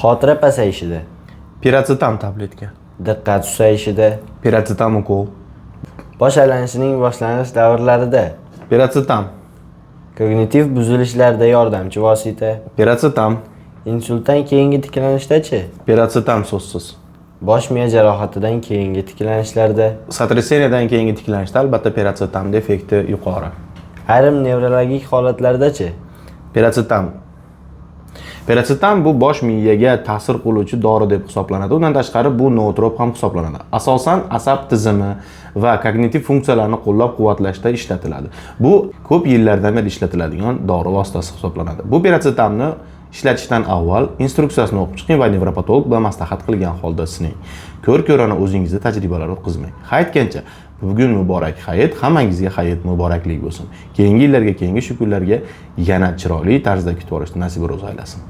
Xotira pasayishida, Piracetam tabletka. diqqat susayishida, Piracetam ukol. bosh aylanishining boshlang'ich davrlarida, Piracetam. kognitiv buzilishlarda yordamchi vosita, Piracetam. insultdan keyingi tiklanishda-chi, Piracetam so'zsiz. bosh miya jarohatidan keyingi tiklanishlarda, Sotraseniyadan keyingi tiklanishda albatta piracetamda effekti yuqori. ayrim nevrologik holatlarda-chi, Piracetam. Piracetam bu bosh miyaga ta'sir qiluvchi dori deb hisoblanadi. Undan tashqari bu nootrop ham hisoblanadi. Asosan asab tizimi va kognitiv funksiyalarni qo'llab-quvvatlashda ishlatiladi. Bu ko'p yillardan beri ishlatiladigan dori vositasi hisoblanadi. Bu piracetamni ishlatishdan avval instruksiyasini o'qib chiqing va nevropatolog bilan maslahat qilgan holda sining. Ko'r-ko'rona o'zingizda tajribalar o'tkazmang. Haytgancha bugun muborak hayit, hammangizga hayit muboraklik bo'lsin. Keyingi yillarga, keyingi shu kunlarga yana chiroyli tarzda kutib olishni nasib ro'za aylasin.